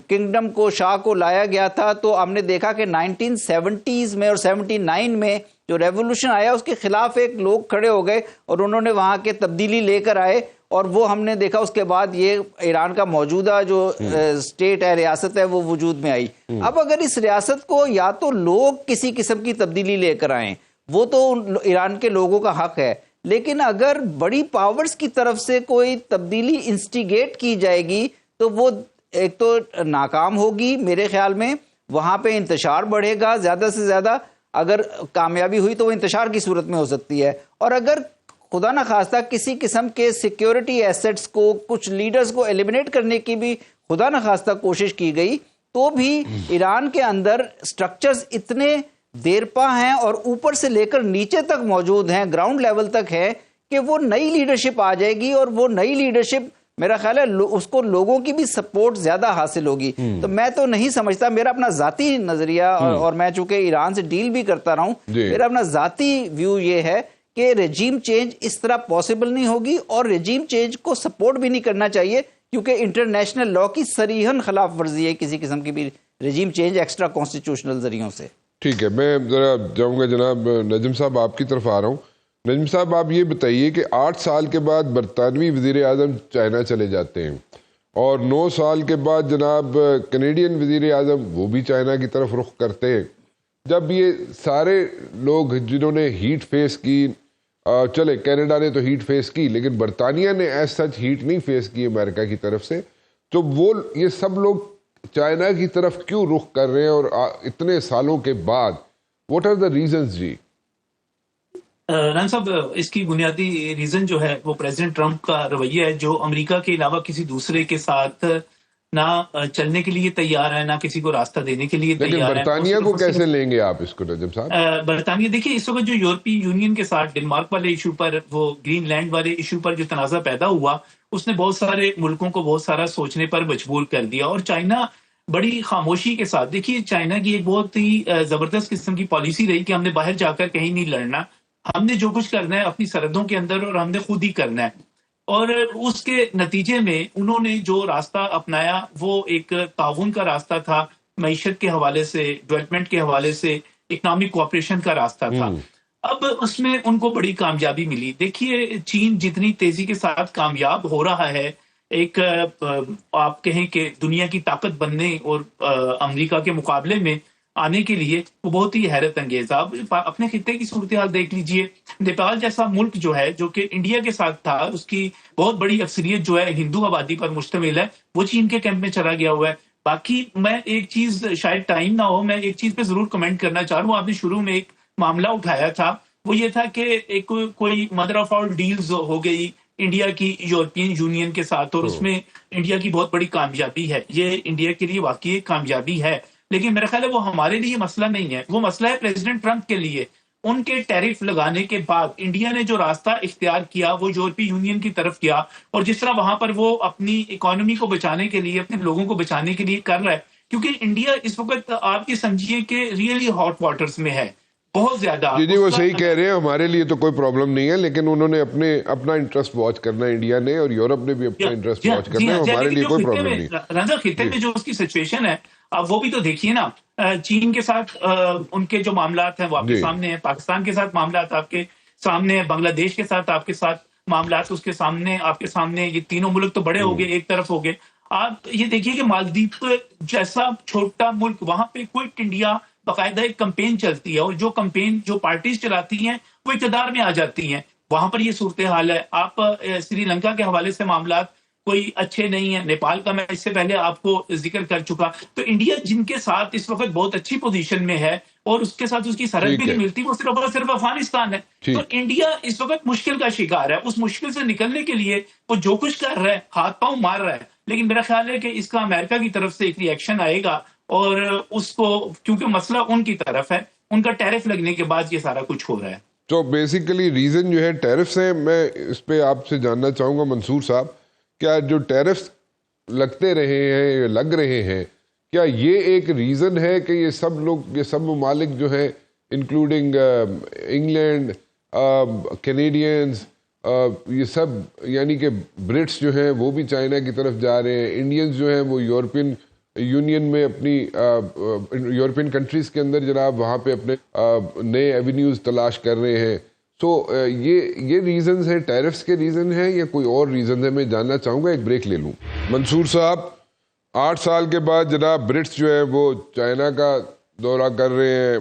کنگڈم کو، شاہ کو لایا گیا تھا، تو ہم نے دیکھا کہ 1970s میں اور 79 میں جو ریولوشن آیا اس کے خلاف ایک لوگ کھڑے ہو گئے اور انہوں نے وہاں کے تبدیلی لے کر آئے، اور وہ ہم نے دیکھا اس کے بعد یہ ایران کا موجودہ جو اسٹیٹ ہے، ریاست ہے، وہ وجود میں آئی. اب اگر اس ریاست کو یا تو لوگ کسی قسم کی تبدیلی لے کر آئیں، وہ تو ایران کے لوگوں کا حق ہے، لیکن اگر بڑی پاورز کی طرف سے کوئی تبدیلی انسٹیگیٹ کی جائے گی تو وہ ایک تو ناکام ہوگی میرے خیال میں، وہاں پہ انتشار بڑھے گا زیادہ سے زیادہ، اگر کامیابی ہوئی تو وہ انتشار کی صورت میں ہو سکتی ہے، اور اگر خدا نہ خواستہ کسی قسم کے سیکیورٹی ایسٹس کو، کچھ لیڈرز کو ایلیمنیٹ کرنے کی بھی خدا نہ خواستہ کوشش کی گئی، تو بھی ایران کے اندر سٹرکچرز اتنے دیرپا ہیں اور اوپر سے لے کر نیچے تک موجود ہیں، گراؤنڈ لیول تک ہے، کہ وہ نئی لیڈرشپ آ جائے گی، اور وہ نئی لیڈرشپ میرا خیال ہے اس کو لوگوں کی بھی سپورٹ زیادہ حاصل ہوگی۔ تو میں تو نہیں سمجھتا، میرا اپنا ذاتی نظریہ، اور میں چونکہ ایران سے ڈیل بھی کرتا رہا ہوں، میرا اپنا ذاتی ویو یہ ہے کہ رجیم چینج اس طرح پاسبل نہیں ہوگی، اور رجیم چینج کو سپورٹ بھی نہیں کرنا چاہیے، کیونکہ انٹرنیشنل لا کی صریحاً خلاف ورزی ہے کسی قسم کی بھی رجیم چینج ایکسٹرا کانسٹیٹیوشنل ذریعوں سے۔ ٹھیک ہے، میں ذرا جاؤں گا جناب نجم صاحب آپ کی طرف آ رہا ہوں۔ نجم صاحب آپ یہ بتائیے کہ 8 سال کے بعد برطانوی وزیر اعظم چائنا چلے جاتے ہیں، اور 9 سال کے بعد جناب کینیڈین وزیر اعظم وہ بھی چائنا کی طرف رخ کرتے ہیں۔ جب یہ سارے لوگ جنہوں نے ہیٹ فیس کی، چلے کینیڈا نے تو ہیٹ فیس کی، لیکن برطانیہ نے ایز سچ ہیٹ نہیں فیس کی امریکہ کی طرف سے، تو وہ یہ سب لوگ چائنا کی طرف کیوں رخ کر رہے ہیں، اور اتنے سالوں کے بعد واٹ آر دا ریزنز جی؟ ران صاحب، اس کی بنیادی ریزن جو ہے وہ پریزیڈنٹ ٹرمپ کا رویہ ہے، جو امریکہ کے علاوہ کسی دوسرے کے ساتھ نہ چلنے کے لیے تیار ہے، نہ کسی کو راستہ دینے کے لیے تیار ہے۔ لیکن برطانیہ کو کیسے لیں گے آپ اس کو نجم صاحب؟ برطانیہ دیکھیے، اس وقت جو یورپی یونین کے ساتھ ڈنمارک والے ایشو پر، وہ گرین لینڈ والے ایشو پر جو تنازع پیدا ہوا، اس نے بہت سارے ملکوں کو بہت سارا سوچنے پر مجبور کر دیا، اور چائنا بڑی خاموشی کے ساتھ، دیکھیے چائنا کی ایک بہت ہی زبردست قسم کی پالیسی رہی کہ ہم نے باہر جا کر کہیں نہیں لڑنا، ہم نے جو کچھ کرنا ہے اپنی سرحدوں کے اندر، اور ہم نے خود ہی کرنا ہے۔ اور اس کے نتیجے میں انہوں نے جو راستہ اپنایا وہ ایک تعاون کا راستہ تھا، معیشت کے حوالے سے، ڈیولپمنٹ کے حوالے سے، اکنامک کوآپریشن کا راستہ تھا۔ اب اس میں ان کو بڑی کامیابی ملی۔ دیکھیے چین جتنی تیزی کے ساتھ کامیاب ہو رہا ہے، ایک آپ کہیں کہ دنیا کی طاقت بننے اور امریکہ کے مقابلے میں آنے کے لیے، وہ بہت ہی حیرت انگیز۔ آپ اپنے خطے کی صورتحال دیکھ لیجئے، نیپال جیسا ملک جو ہے، جو کہ انڈیا کے ساتھ تھا، اس کی بہت بڑی اکثریت جو ہے ہندو آبادی پر مشتمل ہے، وہ چین کے کیمپ میں چلا گیا ہوا ہے۔ باقی میں ایک چیز، شاید ٹائم نہ ہو، میں ایک چیز پہ ضرور کمنٹ کرنا چاہ رہا ہوں۔ آپ نے شروع میں ایک معاملہ اٹھایا تھا، وہ یہ تھا کہ ایک کوئی مدر آف آل ڈیلز ہو گئی انڈیا کی یورپین یونین کے ساتھ، اور اس میں انڈیا کی بہت بڑی کامیابی ہے۔ یہ انڈیا کے لیے واقعی کامیابی ہے، لیکن میرا خیال ہے وہ ہمارے لیے مسئلہ نہیں ہے، وہ مسئلہ ہے پریزیڈنٹ ٹرمپ کے لیے۔ ان کے ٹیرف لگانے کے بعد انڈیا نے جو راستہ اختیار کیا وہ یورپی یونین کی طرف کیا، اور جس طرح وہاں پر وہ اپنی اکانومی کو بچانے کے لیے، اپنے لوگوں کو بچانے کے لیے کر رہا ہے، کیونکہ انڈیا اس وقت آپ یہ سمجھیے کہ ریئلی ہاٹ واٹرز میں ہے بہت زیادہ۔ جی وہ صحیح کہہ رہے ہیں، ہمارے لیے تو کوئی پرابلم نہیں ہے، لیکن انہوں نے اپنا انٹرسٹ واچ کرنا ہے انڈیا نے، اور یورپ نے بھی اپنا انٹرسٹ واچ کرنا ہے، ہمارے لیے کوئی پرابلم نہیں ہے۔ رنزا خطے میں جو اس کی سچویشن ہے، اب وہ بھی تو دیکھیے نا، چین کے ساتھ ان کے جو معاملات ہیں وہ آپ کے سامنے ہیں، پاکستان کے ساتھ معاملات آپ کے سامنے ہیں، بنگلہ دیش کے ساتھ آپ کے ساتھ معاملات اس کے سامنے، آپ کے سامنے، یہ تینوں ملک تو بڑے ہو گئے، ایک طرف ہو گئے۔ آپ یہ دیکھیے کہ مالدیپ جیسا چھوٹا ملک، وہاں پہ کوئٹ انڈیا باقاعدہ ایک کمپین چلتی ہے، اور جو کمپین جو پارٹیز چلاتی ہیں وہ اقتدار میں آ جاتی ہیں، وہاں پر یہ صورتحال ہے۔ آپ سری لنکا کے حوالے سے معاملات کوئی اچھے نہیں ہیں، نیپال کا میں اس سے پہلے آپ کو ذکر کر چکا۔ تو انڈیا جن کے ساتھ اس وقت بہت اچھی پوزیشن میں ہے، اور اس کے ساتھ اس کی سرحد بھی نہیں ملتی، وہ صرف افغانستان ہے۔ تو انڈیا اس وقت مشکل کا شکار ہے، اس مشکل سے نکلنے کے لیے وہ جو کچھ کر رہا ہے، ہاتھ پاؤں مار رہا ہے، لیکن میرا خیال ہے کہ اس کا امریکہ کی طرف سے ایک ری ایکشن آئے گا، اور اس کو، کیونکہ مسئلہ ان کی طرف ہے، ان کا ٹیرف لگنے کے بعد یہ سارا کچھ ہو رہا ہے۔ تو بیسیکلی ریزن جو ہے ٹیرفس ہیں۔ میں اس پہ آپ سے جاننا چاہوں گا منصور صاحب، کیا جو ٹیرفس لگتے رہے ہیں، لگ رہے ہیں، کیا یہ ایک ریزن ہے کہ یہ سب ممالک جو ہیں انکلوڈنگ انگلینڈ، کینیڈینز، یہ سب، یعنی کہ برٹس جو ہیں وہ بھی چائنا کی طرف جا رہے ہیں، انڈینز جو ہیں وہ یورپین یونین میں اپنی یورپین کنٹریز کے اندر جناب وہاں پہ اپنے نئے ایونیوز تلاش کر رہے ہیں۔ تو یہ ریزنز ہیں، ٹیرفس کے ریزن ہیں یا کوئی اور ریزن ہے؟ میں جاننا چاہوں گا، ایک بریک لے لوں۔ منصور صاحب، 8 سال کے بعد جناب برٹس جو ہیں وہ چائنا کا دورہ کر رہے ہیں،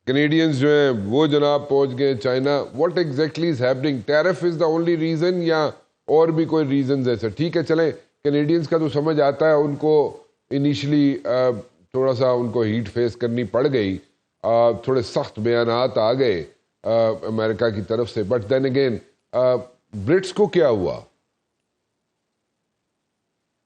کینیڈینز جو ہیں وہ جناب پہنچ گئے China. What exactly is happening? Tariff is the only reason یا اور بھی کوئی ریزنز ہے؟ سر ٹھیک ہے، چلیں کینیڈینز کا تو سمجھ آتا ہے، ان کو انیشلی تھوڑا سا ان کو ہیٹ فیس کرنی پڑ گئی، تھوڑے سخت بیانات آ گئے امریکہ کی طرف سے، بٹ دین اگین برٹس کو کیا ہوا؟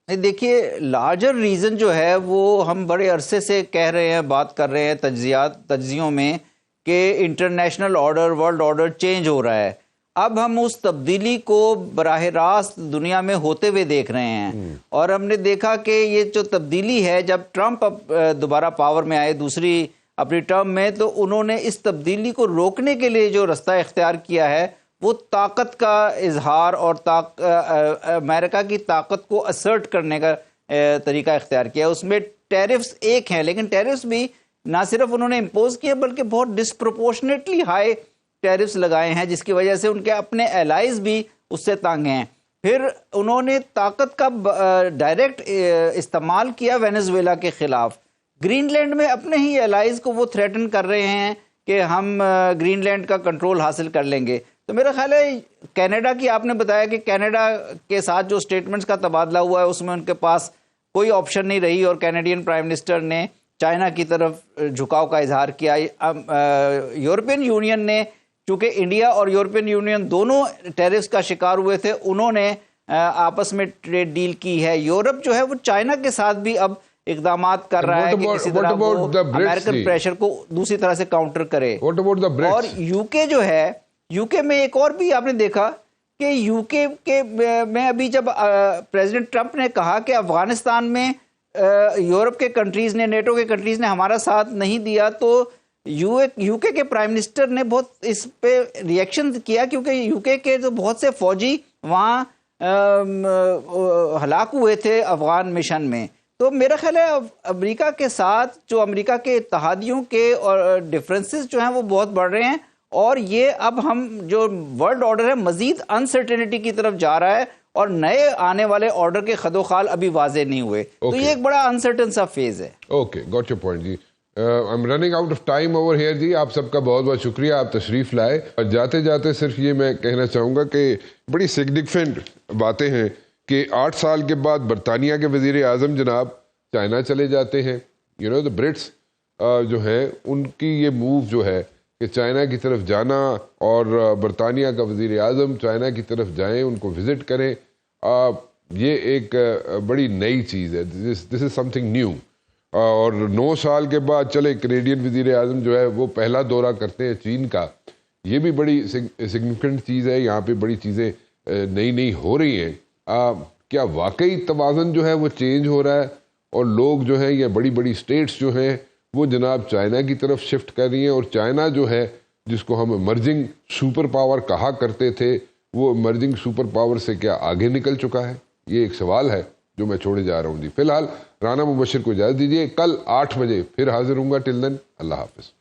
دیکھیے لارجر ریزن جو ہے وہ ہم بڑے عرصے سے کہہ رہے ہیں، بات کر رہے ہیں تجزیوں میں کہ international order, world order change ہو رہا ہے. اب ہم اس تبدیلی کو براہ راست دنیا میں ہوتے ہوئے دیکھ رہے ہیں، اور ہم نے دیکھا کہ یہ جو تبدیلی ہے، جب ٹرمپ دوبارہ پاور میں آئے دوسری اپنی ٹرم میں، تو انہوں نے اس تبدیلی کو روکنے کے لیے جو رستہ اختیار کیا ہے وہ طاقت کا اظہار اور امریکہ کی طاقت کو اسرٹ کرنے کا طریقہ اختیار کیا. اس میں ٹیرفز ایک ہیں، لیکن ٹیرفز بھی نہ صرف انہوں نے امپوز کیے بلکہ بہت ڈسپروپورشنیٹلی ہائی ٹیرفز لگائے ہیں، جس کی وجہ سے ان کے اپنے الائز بھی اس سے تنگ ہیں. پھر انہوں نے طاقت کا ڈائریکٹ استعمال کیا وینزویلا کے خلاف. گرین لینڈ میں اپنے ہی الائز کو وہ تھریٹن کر رہے ہیں کہ ہم گرین لینڈ کا کنٹرول حاصل کر لیں گے. تو میرا خیال ہے کینیڈا کی، آپ نے بتایا کہ کینیڈا کے ساتھ جو سٹیٹمنٹس کا تبادلہ ہوا ہے اس میں ان کے پاس کوئی آپشن نہیں رہی، اور کینیڈین پرائم منسٹر نے چائنا کی طرف جھکاؤ کا اظہار کیا. یورپین یونین نے، چونکہ انڈیا اور یورپین یونین دونوں ٹیرفز کا شکار ہوئے تھے، انہوں نے آپس میں ٹریڈ ڈیل کی ہے. یورپ جو ہے وہ چائنا کے ساتھ بھی اب اقدامات کر رہا ہے کہ کسی طرح وہ امریکن پریشر کو دوسری طرح سے کاؤنٹر کرے. اور یو کے جو ہے، یو کے میں ایک اور بھی آپ نے دیکھا کہ یو کے میں ابھی جب پریزیڈنٹ ٹرمپ نے کہا کہ افغانستان میں یورپ کے کنٹریز نے، نیٹو کے کنٹریز نے ہمارا ساتھ نہیں دیا، تو یو کے پرائم منسٹر نے بہت اس پہ ریئیکشن کیا، کیونکہ یو کے جو بہت سے فوجی وہاں ہلاک ہوئے تھے افغان مشن میں. تو میرا خیال ہے امریکہ کے ساتھ جو امریکہ کے اتحادیوں کے اور ڈفرینسز جو ہیں وہ بہت بڑھ رہے ہیں، اور یہ اب ہم جو ورلڈ آرڈر ہے مزید انسرٹینٹی کی طرف جا رہا ہے، اور نئے آنے والے آرڈر کے خد و خال ابھی واضح نہیں ہوئے. تو یہ ایک بڑا انسرٹن سا فیز ہے. اوکے، گاٹ یور پوائنٹ جی. I am running out of time over here جی. آپ سب کا بہت بہت شکریہ، آپ تشریف لائے. اور جاتے جاتے صرف یہ میں کہنا چاہوں گا کہ بڑی سگنیفیکنٹ باتیں ہیں کہ 8 سال کے بعد برطانیہ کے وزیر اعظم جناب چائنا چلے جاتے ہیں. یو نو دا برٹس جو ہیں ان کی یہ موو جو ہے کہ چائنا کی طرف جانا، اور برطانیہ کا وزیر اعظم چائنا کی طرف جائیں، ان کو وزٹ کریں، یہ ایک بڑی نئی چیز ہے. دس از سم تھنگ نیو. اور 9 سال کے بعد چلے کینیڈین وزیر اعظم جو ہے وہ پہلا دورہ کرتے ہیں چین کا، یہ بھی بڑی سگنیفیکنٹ چیز ہے. یہاں پہ بڑی چیزیں نئی ہو رہی ہیں. کیا واقعی توازن جو ہے وہ چینج ہو رہا ہے، اور لوگ جو ہیں یا بڑی بڑی اسٹیٹس جو ہیں وہ جناب چائنا کی طرف شفٹ کر رہی ہیں، اور چائنا جو ہے جس کو ہم ایمرجنگ سپر پاور کہا کرتے تھے، وہ ایمرجنگ سپر پاور سے کیا آگے نکل چکا ہے؟ یہ ایک سوال ہے جو میں چھوڑے جا رہا ہوں جی. فی الحال رانا مبشر کو اجازت دیجیے، کل 8 بجے پھر حاضر ہوں گا. ٹل دین اللہ حافظ.